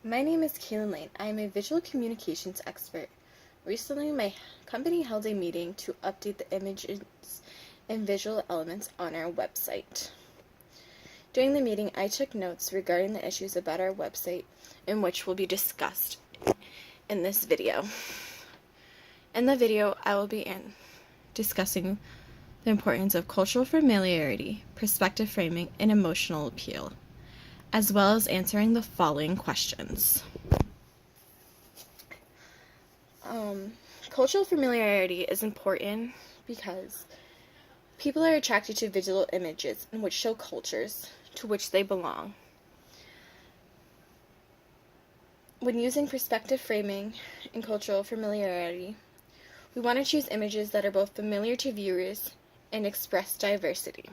My name is Kaylin Lane. I am a visual communications expert. Recently, my company held a meeting to update the images and visual elements on our website. During the meeting, I took notes regarding the issues about our website, in which will be discussed in this video. In the video, I will be discussing the importance of cultural familiarity, perspective framing, and emotional appeal, as well as answering the following questions. Cultural familiarity is important because people are attracted to visual images in which show cultures to which they belong. When using perspective framing and cultural familiarity, we want to choose images that are both familiar to viewers and express diversity.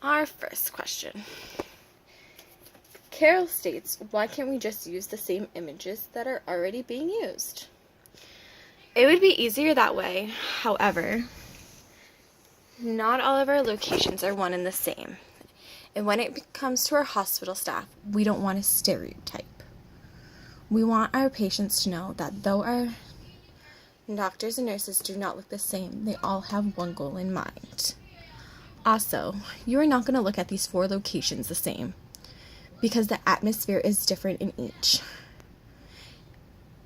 Our first question. Carol states, why can't we just use the same images that are already being used? It would be easier that way. However, not all of our locations are one and the same. And when it comes to our hospital staff, we don't want to stereotype. We want our patients to know that though our doctors and nurses do not look the same, they all have one goal in mind. Also, you are not going to look at these 4 locations the same, because the atmosphere is different in each.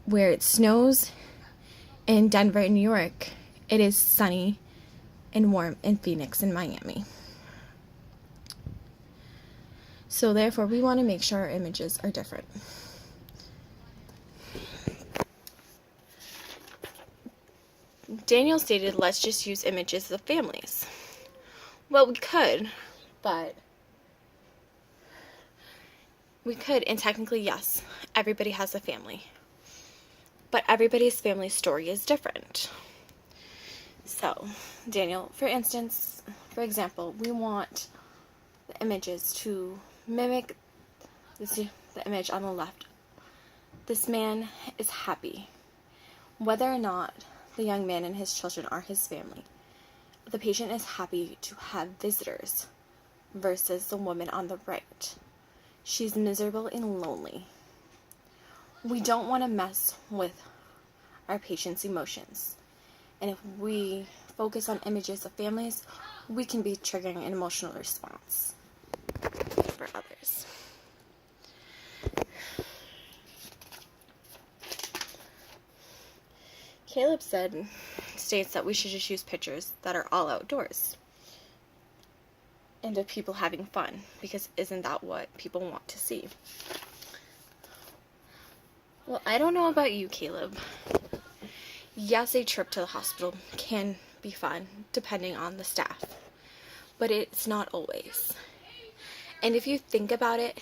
Where it snows in Denver and New York, it is sunny and warm in Phoenix and Miami. So therefore, we want to make sure our images are different. Daniel stated, let's just use images of families. Well, we could, and technically, yes, everybody has a family. But everybody's family story is different. So, Daniel, for example, we want the images to mimic the image on the left. This man is happy. Whether or not the young man and his children are his family, the patient is happy to have visitors versus the woman on the right. She's miserable and lonely. We don't want to mess with our patient's emotions. And if we focus on images of families, we can be triggering an emotional response for others. Caleb states that we should just use pictures that are all outdoors and of people having fun, because isn't that what people want to see? Well, I don't know about you, Caleb. Yes, a trip to the hospital can be fun, depending on the staff, but it's not always. And if you think about it,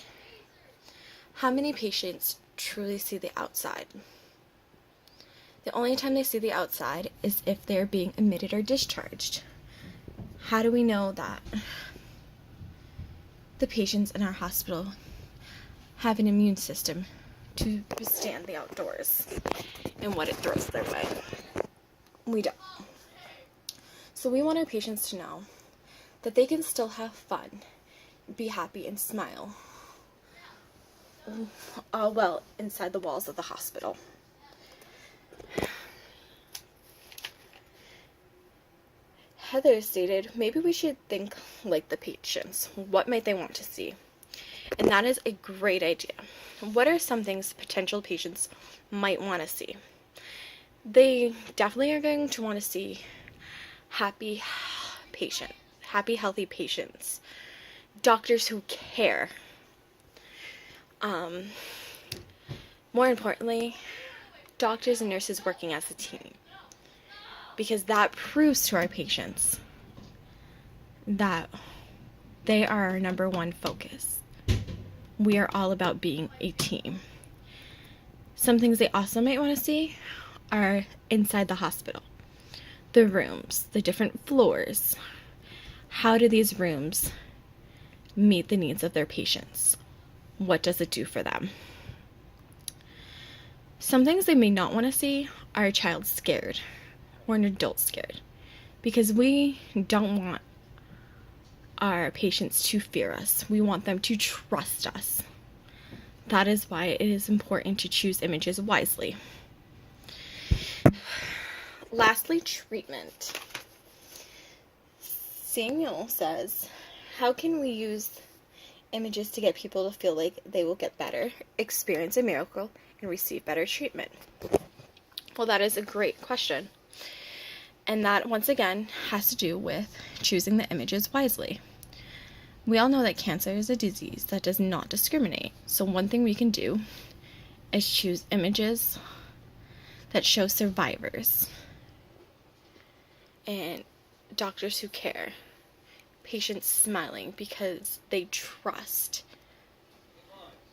how many patients truly see the outside? The only time they see the outside is if they're being admitted or discharged. How do we know that the patients in our hospital have an immune system to withstand the outdoors and what it throws their way? We don't. So we want our patients to know that they can still have fun, be happy, and smile inside the walls of the hospital. Heather stated, maybe we should think like the patients. What might they want to see? And that is a great idea. What are some things potential patients might want to see? They definitely are going to want to see happy, healthy patients. Doctors who care. More importantly, doctors and nurses working as a team. Because that proves to our patients that they are our number one focus. We are all about being a team. Some things they also might want to see are inside the hospital. The rooms, the different floors. How do these rooms meet the needs of their patients? What does it do for them? Some things they may not want to see are a child scared or an adult scared, because we don't want our patients to fear us. We want them to trust us. that is why it is important to choose images wisely. Lastly, treatment. Samuel says, how can we use images to get people to feel like they will get better, experience a miracle, and receive better treatment? Well, that is a great question. And that, once again, has to do with choosing the images wisely. We all know that cancer is a disease that does not discriminate. So one thing we can do is choose images that show survivors and doctors who care, patients smiling because they trust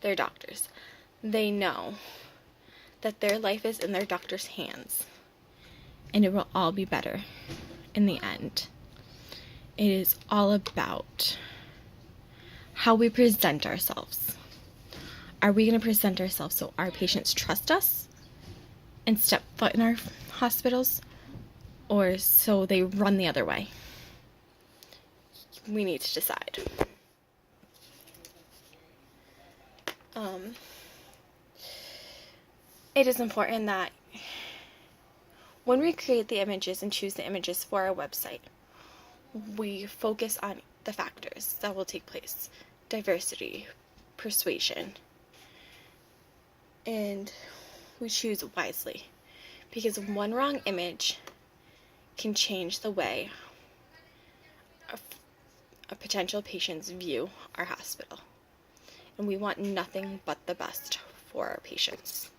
their doctors. They know that their life is in their doctor's hands, and it will all be better in the end. It is all about how we present ourselves. Are we going to present ourselves so our patients trust us and step foot in our hospitals, or so they run the other way? We need to decide. It is important that when we create the images and choose the images for our website, we focus on the factors that will take place: diversity, persuasion, and we choose wisely, because one wrong image can change the way a potential patients view our hospital, and we want nothing but the best for our patients.